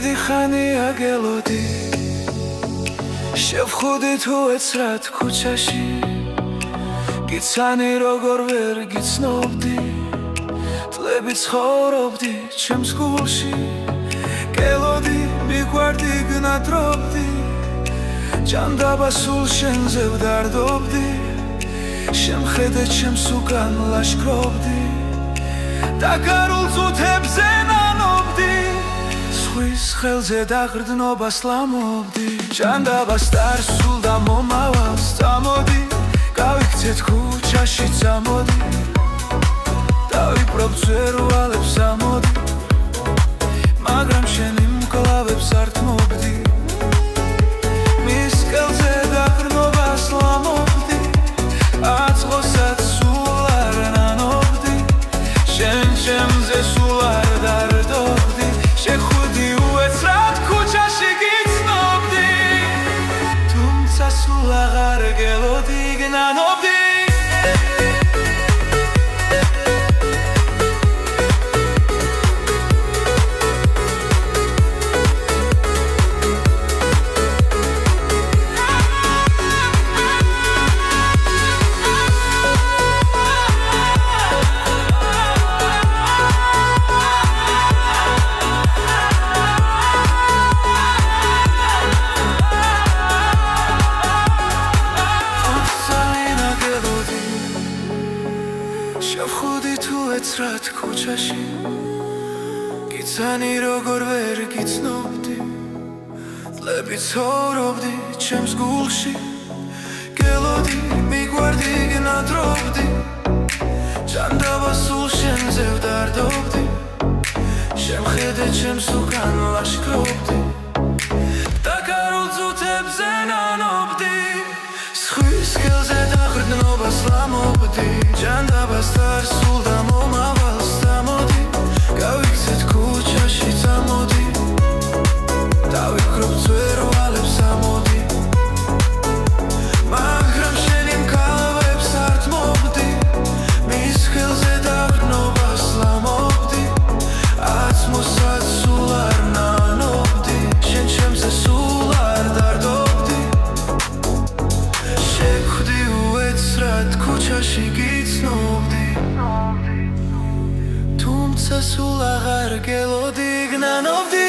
დიდი ხანია გელოდი შევხვდი თუ ეცრად ქუჩაში გიცანი როგორ ვერ გიცნობდი წლები ცხოვრობდი ჩემს გულში გელოდი მიყვარდი გნადრობდი ჭანდაბა სულ შენზე ვდარდობდი შემხედე ჩემს უკან ლაშქრობდი და გარულ წუთებზე ნანობდი სხვის ხელზე დაღრდნობას ლამობდი ჭანდაბას დარსულ და მომავალს წამოდი გავიქცეთ ქუჩაში წამოდი დავიპრობ ძვერვალებს ამოდი მაგრამ შენი მკლავებს არ თმობდი მის ხელზე დაღრდნობას ლამობდი აწყვოსაც სულ არ ნანობდი შენ ჩემზე სულ არ დარდობდი შეხვდი უეცრად ქუჩაში გიცნობდი თუმცა სულ აღარ გელოდი გნანობდი შევხვდი თუ ეცრად ქუჩაში გიცანი როგორ ვერ გიცნობდი წლები ცხოვრობდი ჩემს გულში გელოდი მიყვარდი გნადრობდი ჭანდაბა სულ შენზე ვდარდობდი შემხედე ჩემს უკან ლაშქრობდი და გარულ წუთებზე ნანობდი სხვის ხელზე დაღრდნობას ლამობდი ჭანდაბას დარსულ და მომავალს წამოდი გავიქცეთ ქუჩაში წამოდი დავიქრობ ძვერვალებს ამოდი მაგრამ შენი მკლავებს არ თმობდი მის ხელზე დაღრდნობას ლამობდი აწმოსაც სულ არ ნანობდი შენ ჩემზე სულ არ დარდობდი შეხვდი უეცრად ქუჩაში გიცნობდი თუმცა სულ აღარ გელოდი გნანობდი